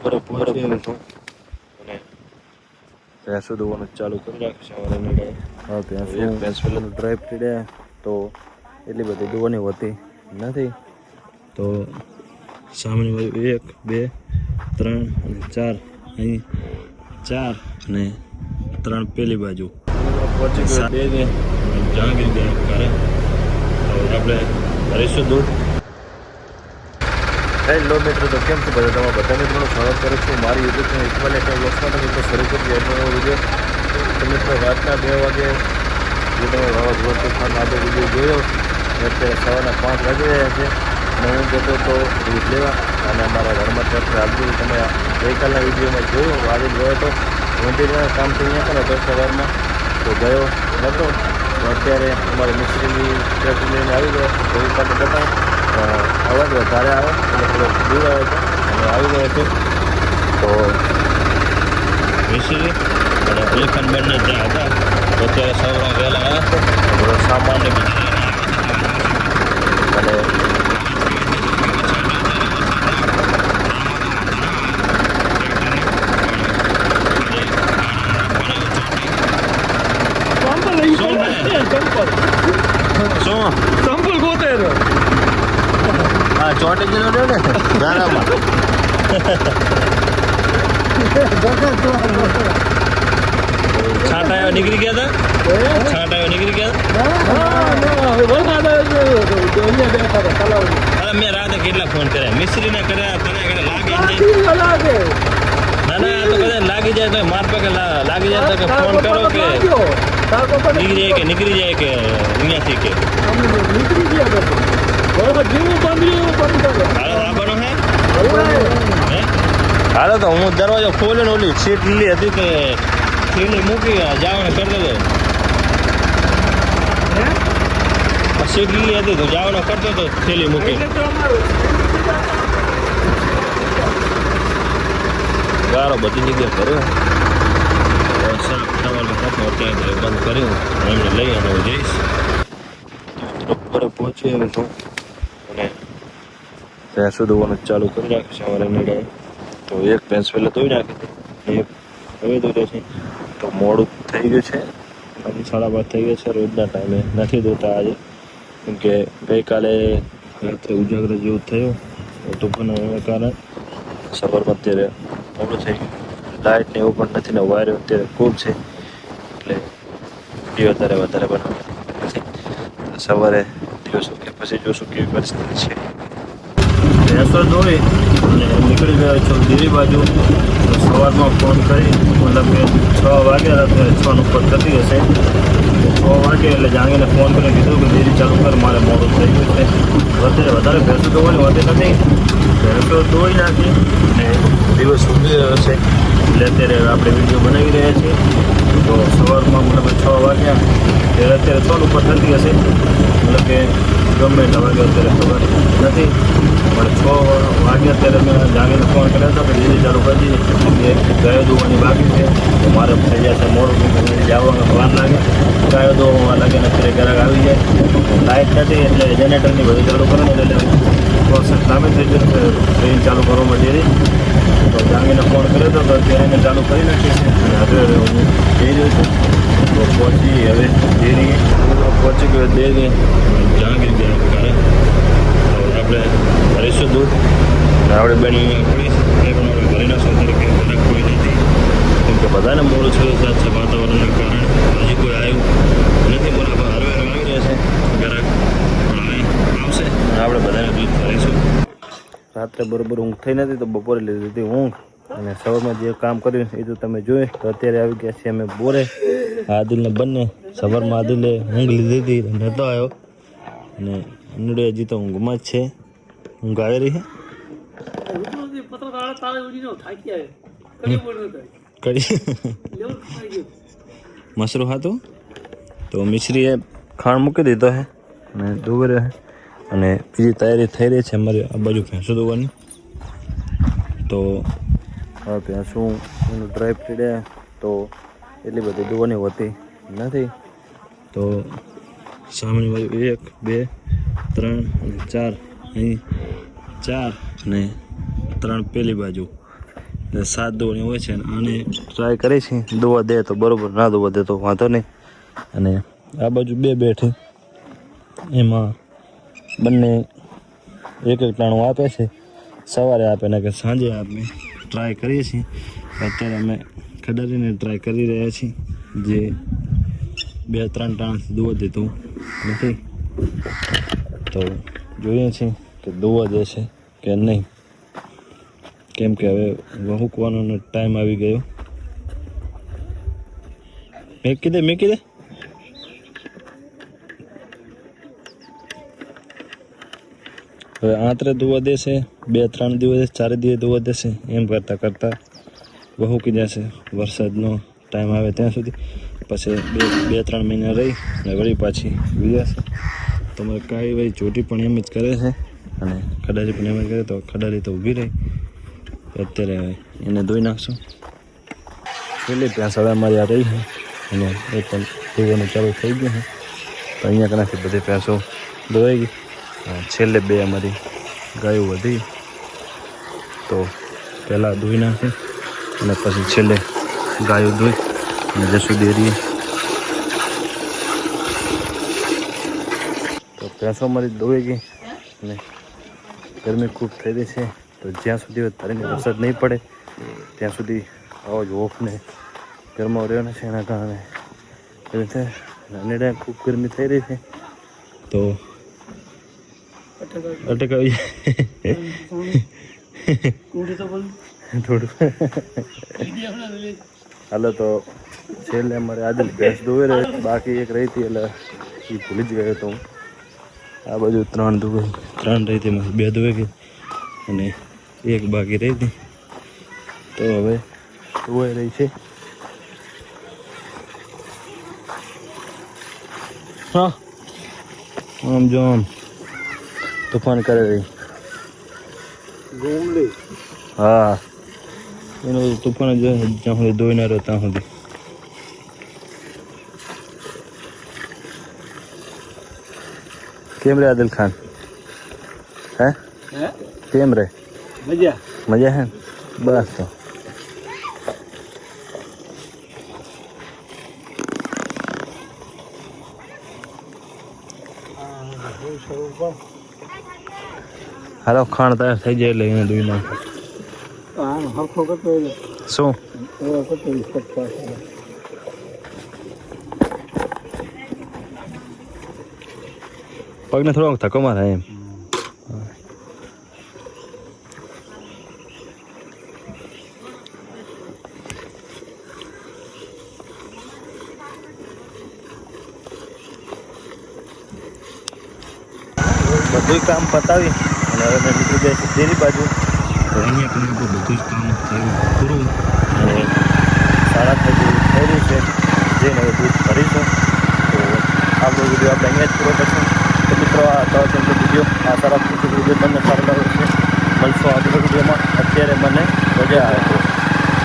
બપોરે પહોંચી આવ્યો છું અને ભેંસો દોવાનું ચાલુ કરી નાખ્યું સવારે મેળે. હા, ભેંસ પહેલાં ડ્રાઈવ પીડ્યા તો એટલી બધી દોવાની હોતી નથી. તો સામેની બાજુ 1 2 3 અને 4 અહીં 4 અને 3 પેલી બાજુ પહોંચી ગયો. બે જહાંગીર ગયા ઘરે. તો આપણે હરીશું દૂધ. હેલો મિત્રો, તો કેમ છે બધા? તમારા બધા મિત્રોનું સ્વાગત કરું છું મારી યુટ્યુબ ચેનલ ઇકબાલ એક્ટર વ્લોગ્સમાં. તો મિત્રો શરૂ કરીએ આજનો વિડીયો. તો મિત્રો રાતના 2 વાગે જે તમે વાવાઝોડા તોફાન આજે વિડીયો જોયો, અત્યારે સવારના 5 વાગી રહ્યા છે અને હું જતો તો દૂધ લેવા અને અમારા ઘરમાં ટ્રેક્ટર હાલતું. તમે ગઈકાલના વિડીયોમાં જોયું, આજે ગયો હતો મંદિરના કામથી અહીંયા પણ હતો સવારમાં, તો ગયો નહોતો. તો અત્યારે અમારે મિસ્ત્રીની ટ્રેક્ટર લઈને આવી ગયો. ગઈકાલે બતાવું અવાજ વધારે આવે એટલે થોડો દૂર આવે છે અને આવી ગયો છે. તો મિસ્ત્રી અને અલીખાનબેનને ત્યાં હતા, તો અત્યારે સવારમાં વહેલા આવ્યા છે. થોડો સામાન અને ચોટી ગયેલો રહ્યો ને ગારામાં. છાંટાયો નીકળી ગયા હતા. છાંટાયો નીકળી ગયા. અરે મેં રાતે કેટલા ફોન કર્યા, મિસ્ત્રીને કર્યા, તને કર્યા, લાગી જાય. ના ના, તો કદાચ લાગી જાય તો માર પગે લાગી જાય તો ફોન કરો કે નીકળી જાય કે અહીંયાથી કે નીકળી ગયા. હાલો તો હું દરવાજો ખોલ્યો ને ઓલી સીટ લીલી હતી કે થેલી મૂકી જવાનું કરતો હતો. સીટ લીલી હતી તો જવાનો કરતો હતો થેલી મૂકી. ગારો બધી જગ્યાએ કર્યો. સાફ થવાનું હતો અત્યારે બંધ કર્યું. એમને લઈ અને હું જઈશ. બપોરે પહોંચી આવ્યો છું અને ભેંસો દોવાનું ચાલુ કરી નાખ્યું સવારે મેળે. તો એક ભેંસ પહેલાં ધોઈ નાખી હતી, એક હવે ધોઈ છે. તો મોડું થઈ ગયું છે, 12:30 થઈ ગયા છે. રોજના ટાઈમે નથી ધોતા આજે, કેમકે ગઈકાલે રાત્રે ઉજાગરો જેવું થયું તોફાન હોવાના કારણે સવારમાં અત્યારે મોડું થઈ ગયું. લાઇટ ને એવું પણ નથી ને વાયર અત્યારે ખૂબ છે એટલે વિડીયો વધારે બનાવવા નથી. સવારે જોશું કે પછી જોશું કેવી પરિસ્થિતિ છે. ભેંસો દોરી અને નીકળી ગયો છું દિલ્હી બાજુ. સવારમાં ફોન કરી મતલબ કે 6 વાગ્યા રાત્રે 6 ઉપર થતી હશે. 6 વાગે એટલે જાણીને ફોન કરીને કીધું કે દિલ્હી ચાલુ કર, મારે મોડું થઈ ગયું છે. અત્યારે વધારે ભેંસો દોવાની હોતી નથી. ભેંસો દોઈ નાખી અને દિવસ ઉગી રહ્યો છે એટલે અત્યારે આપણે વિડીયો બનાવી રહ્યા છીએ. તો સવારમાં મતલબ 6 વાગ્યા ત્યારે અત્યારે 6 ઉપર થતી હશે, મતલબ કે ગમે એટલા વાગે અત્યારે ખબર નથી. પણ 6 વાગ્યા ત્યારે મેં જાગીને ફોન કર્યો હતો કે દિલ્હી ચાલુ કરી દીધી, ગાયો દોવાની બાકી છે. તો મારે થઈ જશે મોડું, જવામાં વાર લાગે, ગાયો દોવામાં વાર લાગે ને અત્યારે ગ્રાહક આવી જાય. લાઇટ નથી એટલે જનરેટરની બધું ચાલુ કરો ને એટલે પ્રોસેસ લાંબી થઈ જશે ટ્રેન ચાલુ કરવામાં ડેરી. તો જાગીને ફોન કર્યો હતો તો અત્યારે એને ચાલુ કરી નાખીએ છીએ અને હવે હું જઈ રહ્યો છું. તો પહોંચી હવે ડેરી પહોંચી ગયો ડેરી જહાંગીર ગયા ઘરે. આપણે ભરીશું દૂધ અને આપણે બેની પડીશ એ પણ આપણે ભરી નાખશું. તરીકે ગ્રાહક કોઈ નથી, કેમ કે બધાને મોડું છે વાતાવરણના કારણે. હજી કોઈ આવ્યું નથી, બરાબર હરવે આવી રહ્યા છે ગ્રાહક, પણ આવશે અને આપણે બધાને દૂધ ભરીશું. રાત્રે બરોબર ઊંઘ થઈ નથી તો બપોરે લીધી હતી ઊંઘ અને સવારમાં જે કામ કર્યું એ તો તમે જોયું. તો અત્યારે આવી ગયા છીએ અમે બોરે. આદિલને બંને સવારમાં આદિલે ઊંઘ લીધી હતી, નહોતો આવ્યો અને અનુડે હજી તો ઊંઘમાં જ છે. ઊંઘ આવી રહી છે મસરું હતું. તો મિશ્રીએ ખાણ મૂકી દીધો છે અને દોરે અને બીજી તૈયારી થઈ રહી છે અમારી આ બાજુ ભેંસો દોવાની. તો હા, ભેંસો ડ્રાઈવ પીડ્યા તો એટલી બધી દોવાની હોતી નથી. તો સામેની બાજુ 1 2 3 અને 4 અહીં 4 અને 3 પેલી બાજુ 7 દોવાની હોય છે. આને ટ્રાય કરી છે, દોવા દે તો બરાબર, ના દોવા દે તો વાંધો નહીં. અને આ બાજુ 2 બેઠી, એમાં બંને એક ટાણું આપે છે. સવારે આપે ને કે સાંજે આપે. ટ્રાય કરીએ છીએ. અત્યારે અમે ખડારીને ટ્રાય કરી રહ્યા છીએ, જે 2-3 ટાણાથી દોવા દેતું નથી. તો જોઈએ છીએ કે દોવા દેશે કે નહીં, કેમ કે હવે વહુકવાનો ટાઈમ આવી ગયો. મેકી દે હવે આંતરે દોવા દેશે, 2-3 દિવસ 4 દિવસ દોવા દેશે. એમ કરતાં વહુકી જશે. વરસાદનો ટાઈમ આવે ત્યાં સુધી. પછી 2-3 મહિના રહી અને વળી પાછી વિયાશે. તો મારે કાંઈ ભાઈ ચોટી પણ એમ જ કરે છે અને ખડારી પણ એમ જ કરે. તો ખડારી તો ઊભી રહી. અત્યારે એને ધોઈ નાખશું. પેલી ભેંસ હવે અમારી આ રહી છે અને એ પણ ધોવાનું ચાલુ થઈ ગયું છે. તો અહીંયા કનાથી બધી ભેંસો ધોવાઈ ગઈ. છેલ્લે 2 અમારી ગાયો વધી, તો પહેલાં ધોઈ નાખે અને પછી છેલ્લે ગાયો ધોઈ અને જશું ડેરીએ. તો ભેંસો અમારી ધોઈ ગઈ અને ગરમી ખૂબ થઈ રહી છે. તો જ્યાં સુધી ધારીને વરસાદ નહીં પડે ત્યાં સુધી આવો જ ઓફને ગરમાવો રહેવાનો છે. એના કારણે એ રીતે નાની ખૂબ ગરમી થઈ રહી છે. તો અટક આવી થોડું હાલો. તો છેલ્લે અમારે આજે ભેંસ ધોઈ રહી, બાકી એક રહી હતી એટલે એ ભૂલી જ ગયો હતો હું. આ બાજુ 3 ધોઈ, 3 રહી હતી, 2 ધોઈ ગઈ અને 1 બાકી રહી હતી. તો હવે ધોવાઈ રહી છે. હા, આમ જો આમ તોફાન કરે રહી. હા, એનું તોફાન જ જ્યાં સુધી ધોઈ ના રહ્યો ત્યાં સુધી. કેમ રે આદિલ ખાન? હે કેમ રે? મજા હે? બસ. તો હાલો, ખાણ તૈયાર થઈ જાય એટલે એને ધોઈ નાખે. શું પગને થોડોક ધક્કો મારે એમ. બધું કામ પતાવી અને હવે મેં નીકળી જાય છે ડેરી બાજુ. તો અહીંયા પણ બધું જ કામ થયું પૂરું અને 7:30 થઈ રહ્યું છે. જઈને હવે દૂધ ભરીશું. તો આપણો વિડીયો આપણે અહીંયા જ પૂરો કરશું. તો મિત્રો, આ વિડીયો આ સારા વિડીયો તમને સારો